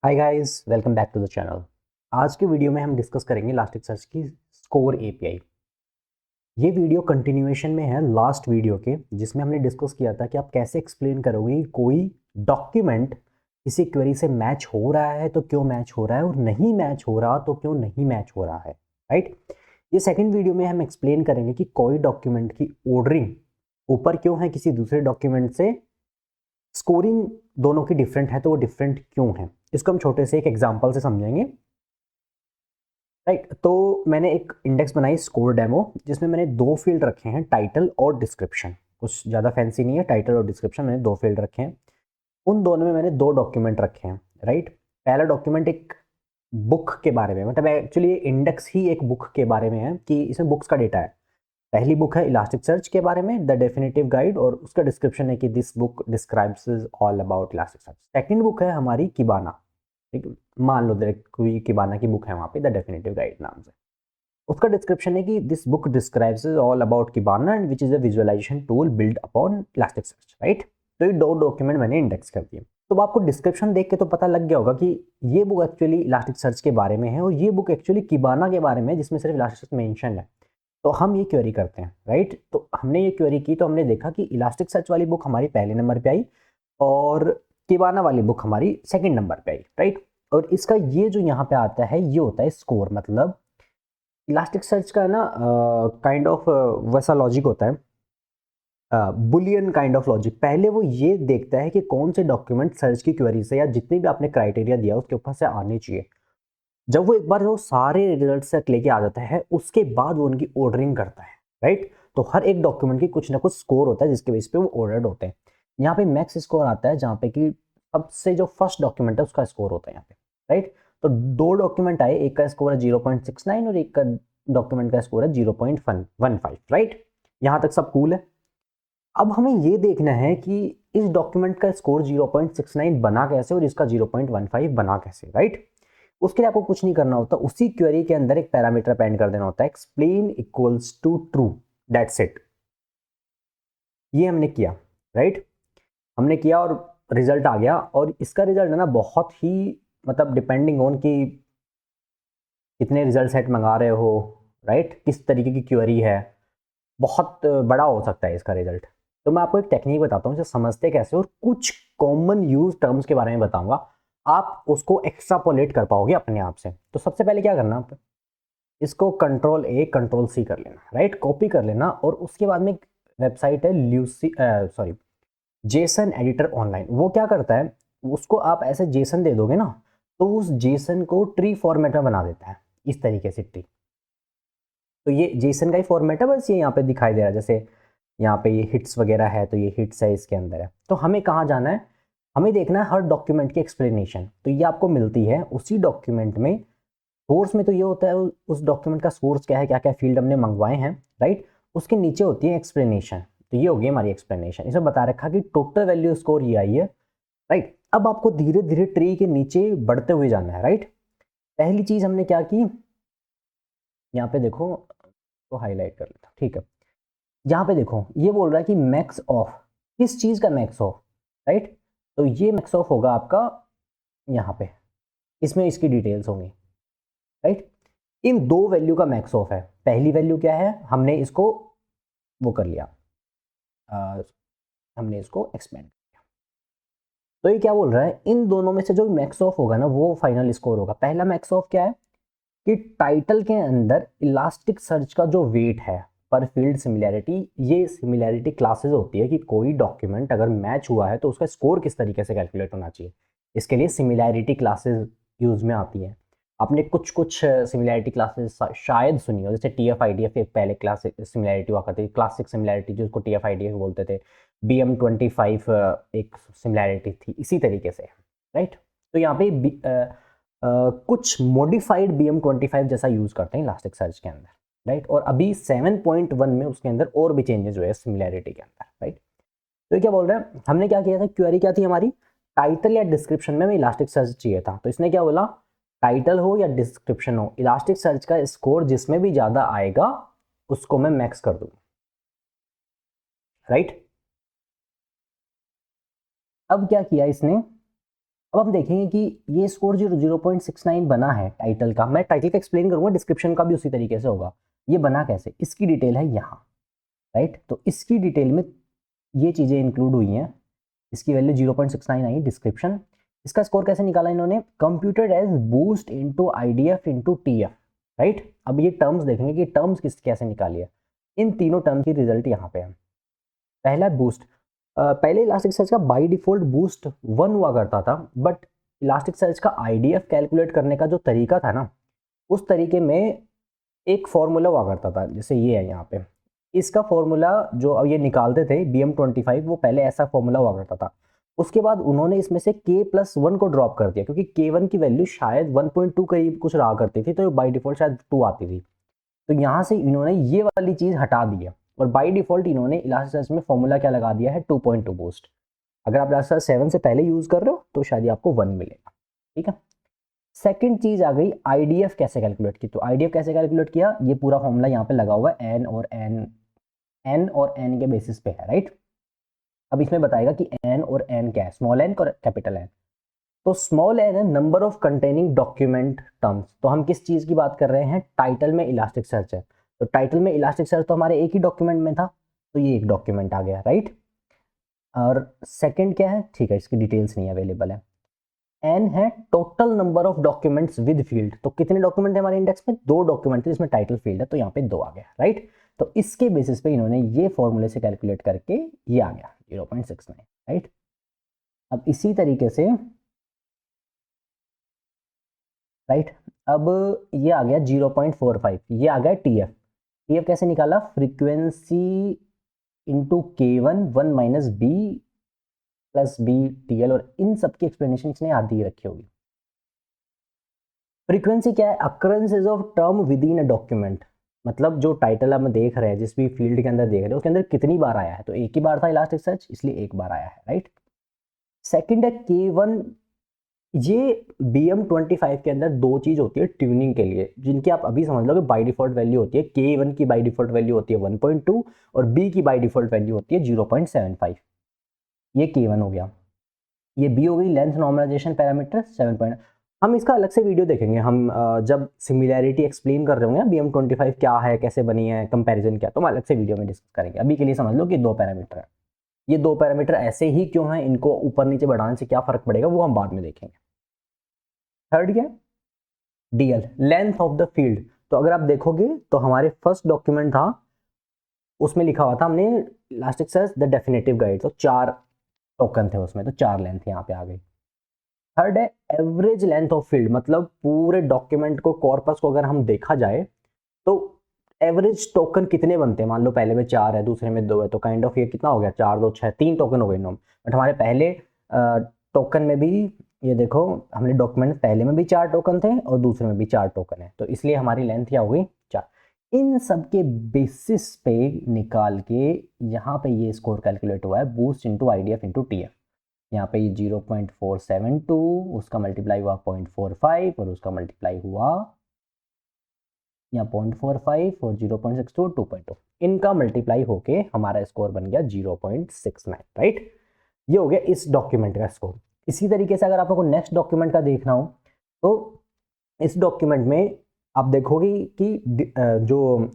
Hi guys, welcome back to the channel. आज के video में हम डिस्कस करेंगे इलास्टिकसर्च की स्कोर एपीआई। ये वीडियो कंटिन्यूएशन में है लास्ट वीडियो के, जिसमें हमने डिस्कस किया था कि आप कैसे एक्सप्लेन करोगे कोई डॉक्यूमेंट किसी क्वेरी से मैच हो रहा है तो क्यों मैच हो रहा है, और नहीं मैच हो रहा तो क्यों नहीं मैच हो रहा है। राइट। ये सेकेंड वीडियो में हम एक्सप्लेन करेंगे कि कोई डॉक्यूमेंट की ऑर्डरिंग ऊपर क्यों है किसी दूसरे डॉक्यूमेंट से, स्कोरिंग दोनों की डिफरेंट है तो वो डिफरेंट क्यों है। इसको हम छोटे से एक एग्जांपल से समझेंगे। राइट। तो मैंने एक इंडेक्स बनाई स्कोर डेमो, जिसमें मैंने दो फील्ड रखे हैं, टाइटल और डिस्क्रिप्शन। कुछ ज़्यादा फैंसी नहीं है, टाइटल और डिस्क्रिप्शन मैंने दो फील्ड रखे हैं। उन दोनों में मैंने दो डॉक्यूमेंट रखे हैं। राइट। पहला डॉक्यूमेंट एक बुक के बारे में, मतलब एक्चुअली इंडेक्स ही एक बुक के बारे में है कि इसमें बुक्स का डेटा है। पहली बुक है इलास्टिक सर्च के बारे में, द डेफिनेटिव गाइड, और उसका डिस्क्रिप्शन है कि this book describes all about elastic search. Second book है हमारी किबाना। ठीक है, मान लो कोई किबाना की बुक है वहाँ पे, द डेफिनेटिव गाइड नाम से। उसका डिस्क्रिप्शन है कि this book describes all about Kibana and which is a visualisation tool build upon Elasticsearch. Right. तो ये दो डॉक्यूमेंट मैंने इंडेक्स कर दिए। तो आपको डिस्क्रिप्शन देख के तो पता लग गया होगा कि ये बुक एक्चुअली इलास्टिक सर्च के बारे में है और ये बुक एक्चुअली किबाना के बारे में है, जिसमें सिर्फ इलास्टिक सर्च मेंशन है। तो हम ये क्वेरी करते हैं। राइट। तो हमने ये क्वेरी की तो हमने देखा कि इलास्टिक सर्च वाली बुक हमारी पहले नंबर पे आई और किबाना वाली बुक हमारी सेकंड नंबर पे आई। राइट। और इसका ये जो यहाँ पे आता है ये होता है स्कोर। मतलब इलास्टिक सर्च का ना काइंड ऑफ वैसा लॉजिक होता है, बुलियन काइंड ऑफ लॉजिक। पहले वो ये देखता है कि कौन से डॉक्यूमेंट सर्च की क्वेरी से या जितनी भी आपने क्राइटेरिया दिया उसके ऊपर से आने चाहिए। जब वो एक बार वो सारे रिजल्ट सेट लेके आ जाता है, उसके बाद वो उनकी ऑर्डरिंग करता है। राइट। तो हर एक डॉक्यूमेंट की कुछ ना कुछ स्कोर होता है जिसके बेस पे वो ऑर्डर्ड होते हैं। यहाँ पे मैक्स स्कोर आता है, जहाँ पे कि सबसे जो फर्स्ट डॉक्यूमेंट है उसका स्कोर होता है यहाँ पे। राइट। तो दो डॉक्यूमेंट आए, एक का स्कोर है 0.69 और एक का डॉक्यूमेंट का स्कोर है 0.15। राइट। यहाँ तक सब कूल है। अब हमें ये देखना है कि इस डॉक्यूमेंट का स्कोर 0.69 बना कैसे और इसका 0.15 बना कैसे। राइट। उसके लिए आपको कुछ नहीं करना होता, उसी क्वेरी के अंदर एक पैरामीटर अपेंड कर देना होता है, explain equals to true, that's it. ये हमने किया। राइट। हमने किया और रिजल्ट आ गया, और इसका रिजल्ट है ना बहुत ही, मतलब डिपेंडिंग ऑन कि कितने रिजल्ट सेट मंगा रहे हो, राइट, किस तरीके की क्वेरी है, बहुत बड़ा हो सकता है इसका रिजल्ट। तो मैं आपको एक टेक्निक बताता हूँ, इसे समझते कैसे, और कुछ कॉमन यूज टर्म्स के बारे में बताऊंगा। आप उसको एक्स्ट्रापोलेट कर पाओगे अपने आप से। तो सबसे पहले क्या करना, आप इसको कंट्रोल A कंट्रोल C कर लेना। राइट। कॉपी कर लेना, और उसके बाद में एक वेबसाइट है जेसन एडिटर ऑनलाइन। वो क्या करता है, उसको आप ऐसे जेसन दे दोगे ना, तो उस जेसन को ट्री फॉर्मेट में बना देता है, इस तरीके से ट्री। तो ये जेसन का ही फॉर्मेट है, बस ये यहाँ पे दिखाई दे रहा है। जैसे यहाँ पे ये हिट्स वगैरह है, तो ये हिट्स है, इसके अंदर है। तो हमें कहाँ जाना है, हमें देखना है हर डॉक्यूमेंट की एक्सप्लेनेशन। तो ये आपको मिलती है उसी डॉक्यूमेंट में। सोर्स में तो ये होता है उस डॉक्यूमेंट का सोर्स क्या है, क्या क्या फील्ड हमने मंगवाए हैं। राइट। उसके नीचे होती है एक्सप्लेनेशन। तो ये होगी हमारी एक्सप्लेनेशन। इसमें बता रखा कि टोटल वैल्यू स्कोर ये आई है। राइट। अब आपको धीरे धीरे ट्री के नीचे बढ़ते हुए जाना है। राइट। पहली चीज हमने क्या की, यहाँ पे देखो, तो हाईलाइट कर लेता हूं, ठीक है। यहाँ पे देखो ये बोल रहा है कि मैक्स ऑफ, किस चीज का मैक्स ऑफ। राइट। तो ये मैक्स ऑफ होगा आपका यहाँ पे, इसमें इसकी डिटेल्स होंगी। राइट। इन दो वैल्यू का मैक्स ऑफ है। पहली वैल्यू क्या है, हमने इसको वो कर लिया, आ, हमने इसको एक्सपेंड किया। तो ये क्या बोल रहा है, इन दोनों में से जो मैक्स ऑफ होगा ना वो फाइनल स्कोर होगा। पहला मैक्स ऑफ क्या है कि टाइटल के अंदर इलास्टिक सर्च का जो वेट है पर फील्ड सिमिलैरिटी, ये सिमिलैरिटी क्लासेस होती है कि कोई डॉक्यूमेंट अगर मैच हुआ है तो उसका स्कोर किस तरीके से कैलकुलेट होना चाहिए। इसके लिए सिमिलैरिटी क्लासेस यूज में आती हैं। आपने कुछ कुछ सिमिलैरिटी क्लासेस शायद सुनी हो, जैसे TF-IDF एक पहले क्लास सिमिलैरिटी हुआ करती थी, क्लासिक सिमिलैरिटी जिसको TF-IDF बोलते थे। BM25 एक सिमिलैरिटी थी इसी तरीके से। राइट। तो यहाँ पे कुछ मॉडिफाइड BM25 जैसा यूज करते हैं इलास्टिक सर्च के अंदर। राइट। और अभी 7.1 में उसके अंदर और भी चेंजेस हुए सिमिलैरिटी के अंदर। राइट। तो ये क्या बोल रहे हैं, हमने क्या किया था, क्वेरी क्या थी हमारी, टाइटल या डिस्क्रिप्शन में हमें इलास्टिक सर्च चाहिए था। तो इसने क्या बोला, टाइटल हो या डिस्क्रिप्शन हो, इलास्टिक सर्च का स्कोर जिसमें भी ज्यादा आएगा उसको मैं मैक्स कर दूंगा। राइट। अब क्या किया इसने, अब हम देखेंगे कि ये स्कोर जो 0.69 बना है टाइटल का, मैं टाइटल का एक्सप्लेन करूंगा, डिस्क्रिप्शन का भी उसी तरीके से होगा। ये बना कैसे, इसकी डिटेल है यहाँ, राइट। तो इसकी डिटेल में ये चीज़ें इंक्लूड हुई हैं। इसकी वैल्यू 0.69 आई, डिस्क्रिप्शन। इसका स्कोर कैसे निकाला इन्होंने, computed as boost into IDF into TF, right. अब ये टर्म्स देखेंगे कि टर्म्स कैसे निकाली है। इन तीनों टर्म की रिजल्ट यहाँ पे है। पहला बूस्ट, पहले इलास्टिक सर्च का बाय डिफॉल्ट बूस्ट 1 हुआ करता था, बट इलास्टिक सर्च का IDF कैलकुलेट करने का जो तरीका था ना, उस तरीके में एक फॉर्मूला हुआ करता था, जैसे ये है यहाँ पे। इसका फॉर्मूला जो अब ये निकालते थे BM25, वो पहले ऐसा फॉर्मूला हुआ करता था। उसके बाद उन्होंने इसमें से K+1 को ड्रॉप कर दिया, क्योंकि K1 की वैल्यू शायद 1.2 करीब कुछ रहा करती थी, तो बाई डिफॉल्ट शायद 2 आती थी। तो यहाँ से इन्होंने ये वाली चीज़ हटा दी है, और बाई डिफॉल्ट इन्होंने इलास्टिक में फॉर्मूला क्या लगा दिया है, 2.2 बूस्ट। अगर आप इलास्टिक 7 से पहले यूज़ कर रहे हो तो शायद आपको 1 मिलेगा, ठीक है। सेकंड चीज आ गई IDF कैसे कैलकुलेट की। तो IDF कैसे कैलकुलेट किया, ये पूरा फॉर्मूला यहाँ पे लगा हुआ है, N और N के बेसिस पे है, राइट। अब इसमें बताएगा कि N और N क्या है, स्मॉल n और कैपिटल N। तो स्मॉल n है number of containing document terms. तो हम किस चीज की बात कर रहे हैं, टाइटल में इलास्टिक सर्च है, तो टाइटल में इलास्टिक सर्च तो हमारे एक ही डॉक्यूमेंट में था, तो ये एक डॉक्यूमेंट आ गया, राइट। और सेकंड क्या है, ठीक है, इसकी डिटेल्स नहीं अवेलेबल है। एन है total number of documents with field. तो कितने डॉक्यूमेंट है हमारे इंडेक्स में, 2 डॉक्यूमेंट थे जिसमें टाइटल फील्ड है, तो यहाँ पे 2 आ गया, राइट। तो इसके बेसिस पे इन्होंने ये फॉर्मूले से कैलकुलेट करके ये आ गया 0.69, राइट। अब इसी तरीके से, राइट, अब ये आ गया 0.45, ये आ गया TF कैसे निकाला, frequency into K1 1 minus B plus B TL, और इन सब की एक्सप्लेनेशन इसने आधी रखी होगी। फ्रीक्वेंसी क्या है, अकरेंसेज of term with in a document, मतलब जो टाइटल हम देख रहे हैं, जिस भी फील्ड के अंदर देख रहे हैं, उसके अंदर कितनी बार आया है, तो एक ही बार था इलास्टिक सर्च, इसलिए एक बार आया है, राइट। सेकंड है K1। ये BM25 के अंदर 2 चीज होती है ट्यूनिंग के लिए, जिनकी आप अभी समझ लो कि बाय डिफॉल्ट वैल्यू होती है। K1 की बाय डिफॉल्ट वैल्यू होती है 1.2 और B की बाय डिफॉल्ट वैल्यू होती है 0.75। ये K1 हो गया। ये B हो गई लेंथ नॉर्मलाइजेशन पैरामीटर 7 हम इसका अलग से वीडियो देखेंगे, हम जब सिमिलैरिटी एक्सप्लेन कर रहे होंगे BM25 क्या है, कैसे बनी है, कंपैरिजन क्या, तो हम अलग से वीडियो में डिस्कस करेंगे। अभी के लिए समझ लो कि 2 पैरामीटर है। ये 2 पैरामीटर ऐसे ही क्यों हैं, इनको ऊपर नीचे बढ़ाने से क्या फर्क पड़ेगा, वो हम बाद में देखेंगे। थर्ड क्या, DL length of the field. तो अगर आप देखोगे तो हमारे फर्स्ट डॉक्यूमेंट था, उसमें लिखा हुआ था हमने elastic search the definitive guide, तो 4 टोकन थे उसमें, तो 4 लेंथ यहाँ पे आ गई। थर्ड है एवरेज लेंथ ऑफ फील्ड, मतलब पूरे डॉक्यूमेंट को, कॉर्पस को अगर हम देखा जाए तो एवरेज टोकन कितने बनते हैं। मान लो पहले में 4 है, दूसरे में 2 है, तो काइंड ऑफ ये कितना हो गया, 4 2 6, 3 टोकन हो गए नॉम। बट हमारे पहले टोकन में भी, ये देखो, हमने डॉक्यूमेंट पहले में भी 4 टोकन थे और दूसरे में भी 4 टोकन है, तो इसलिए हमारी लेंथ क्या हो गई 4। इन सब के बेसिस पे निकाल के यहाँ पे ये स्कोर कैलकुलेट हुआ है, boost into IDF into TF। यहाँ पे ये 0.472, उसका मल्टीप्लाई हुआ 0.45 और उसका मल्टीप्लाई हुआ यहाँ 0.45 और 0.62 2.2, इनका मल्टीप्लाई होके हमारा स्कोर बन गया 0.69, राइट। ये हो गया इस डॉक्यूमेंट का स्कोर। इसी तरीके से अगर आप लोगों को नेक्स्ट डॉक्यूमेंट का देखना हो, तो इस डॉक्यूमेंट में आप देखोगे कि जो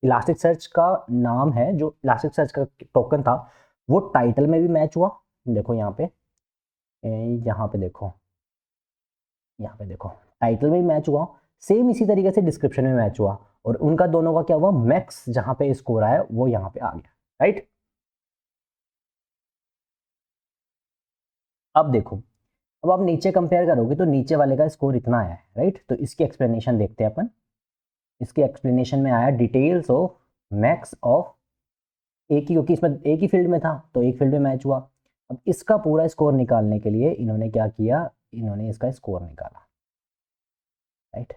इलास्टिक सर्च का नाम है, जो इलास्टिक सर्च का टोकन था, वो टाइटल में भी मैच हुआ। देखो यहाँ पे, यहाँ पे देखो, यहाँ पे देखो, टाइटल में भी मैच हुआ, सेम इसी तरीके से डिस्क्रिप्शन में मैच हुआ, और उनका दोनों का क्या हुआ, मैक्स जहां पे स्कोर आया वो यहाँ पे आ गया, राइट। अब देखो, अब आप नीचे कंपेयर करोगे तो नीचे वाले का स्कोर इतना आया है, राइट। तो इसकी एक्सप्लेनेशन देखते हैं अपन। इसकी एक्सप्लेनेशन में आया डिटेल्स ऑफ मैक्स ऑफ, एक ही, क्योंकि इसमें एक ही फील्ड में था तो एक फील्ड में मैच हुआ। अब इसका पूरा स्कोर निकालने के लिए इन्होंने क्या किया, इन्होंने इसका स्कोर निकाला, राइट।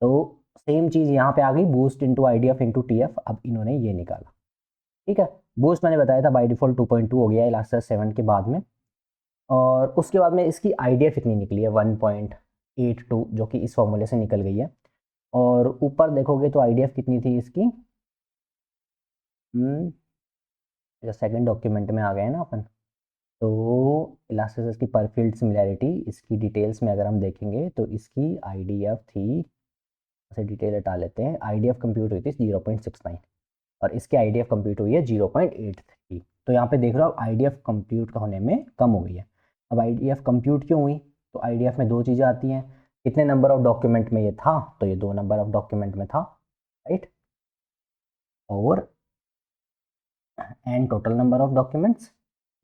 तो सेम चीज़ यहाँ पे आ गई, boost into IDF into TF। अब इन्होंने ये निकाला, ठीक है। बूस्ट मैंने बताया था बाई डिफॉल्ट 2.2 हो गया है इलास्टिक 7 के बाद में, और उसके बाद में इसकी IDF इतनी निकली है 1.82, जो कि इस फॉर्मूले से निकल गई है। और ऊपर देखोगे तो IDF कितनी थी इसकी, जो सेकंड डॉक्यूमेंट में आ गए ना अपन, तो इलास्टिसिटी की पर फील्ड सिमिलैरिटी, इसकी डिटेल्स में अगर हम देखेंगे तो इसकी आईडीएफ थी, ऐसे डिटेल हटा लेते हैं, आईडीएफ कंप्यूट हुई थी 0.69 और इसकी आईडीएफ कंप्यूट हुई है 0.83। तो यहाँ पे देख रहे हो आप आईडीएफ कंप्यूट का होने में कम हो गई है। अब आईडीएफ कंप्यूट क्यों हुई? तो आईडीएफ में दो चीज़ें आती हैं, कितने नंबर ऑफ डॉक्यूमेंट में ये था, तो ये 2 नंबर ऑफ डॉक्यूमेंट में था, राइट, और and total number of documents,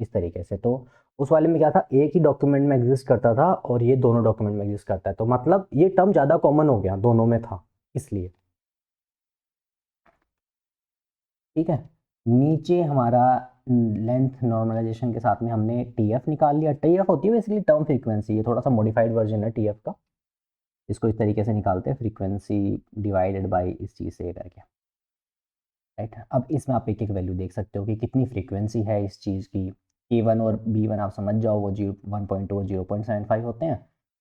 इस तरीके से। तो उस वाले में क्या था, एक ही डॉक्यूमेंट में एग्जिस्ट करता था और ये दोनों डॉक्यूमेंट में एग्जिस्ट करता है, तो मतलब ये टर्म ज़्यादा कॉमन हो गया, दोनों में था इसलिए। ठीक है, नीचे हमारा लेंथ नॉर्मलाइजेशन के साथ में हमने टीएफ निकाल लिया। टीएफ होती है बेसिकली टर्म फ्रीक्वेंसी, ये थोड़ा सा मॉडिफाइड वर्जन है टीएफ का। इसको इस तरीके से निकालते हैं, फ्रीक्वेंसी डिवाइडेड बाय इस चीज़ से करके, राइट। अब इसमें आप एक एक वैल्यू देख सकते हो कि कितनी फ्रीक्वेंसी है इस चीज़ की। K1 और B1 आप समझ जाओ, वो 1.2 और 0.75 होते हैं।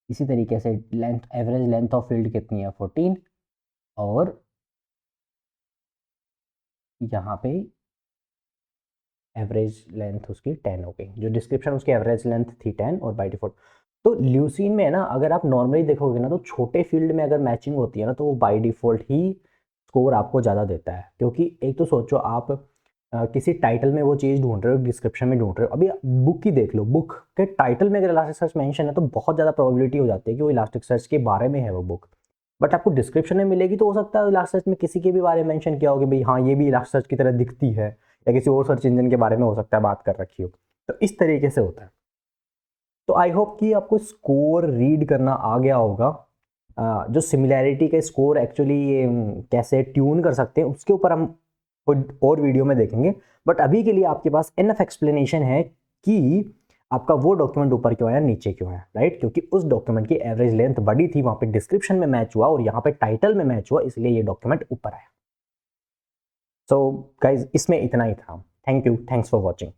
इसी तरीके से length, average length of field कितनी है 14, और यहाँ पे एवरेज लेंथ उसकी 10 हो गई, जो डिस्क्रिप्शन उसकी एवरेज लेंथ थी 10 और बाई डिफॉल्ट। तो ल्यूसीन में है ना, अगर आप नॉर्मली देखोगे ना, तो छोटे फील्ड में अगर मैचिंग होती है ना, तो वो बाई डिफॉल्ट ही स्कोर आपको ज़्यादा देता है। क्योंकि एक तो सोचो आप किसी टाइटल में वो चीज़ ढूंढ रहे हो, डिस्क्रिप्शन में ढूंढ रहे हो। अभी बुक ही देख लो, बुक के टाइटल में अगर इलास्टिक सर्च मेंशन है तो बहुत ज़्यादा प्रोबेबिलिटी हो जाती है कि वो इलास्टिक सर्च के बारे में है वो बुक। बट आपको डिस्क्रिप्शन में मिलेगी तो हो सकता है इलास्टिक सर्च में किसी के भी बारे में मेंशन किया हो कि भाई हाँ ये भी इलास्टिक सर्च की तरह दिखती है, या किसी और सर्च इंजन के बारे में हो सकता है बात कर रखी हो। तो इस तरीके से होता है। तो आई होप कि आपको स्कोर रीड करना आ गया होगा। जो सिमिलैरिटी के स्कोर एक्चुअली ये कैसे ट्यून कर सकते हैं उसके ऊपर हम कोई और वीडियो में देखेंगे। बट अभी के लिए आपके पास इनफ एक्सप्लेनेशन है कि आपका वो डॉक्यूमेंट ऊपर क्यों आया नीचे क्यों आया, राइट। क्योंकि उस डॉक्यूमेंट की एवरेज लेंथ बड़ी थी, वहां पे डिस्क्रिप्शन में मैच हुआ और यहाँ पे टाइटल में मैच हुआ, इसलिए ये डॉक्यूमेंट ऊपर आया। सो गाइज, इसमें इतना ही था। Thank you, thanks for watching.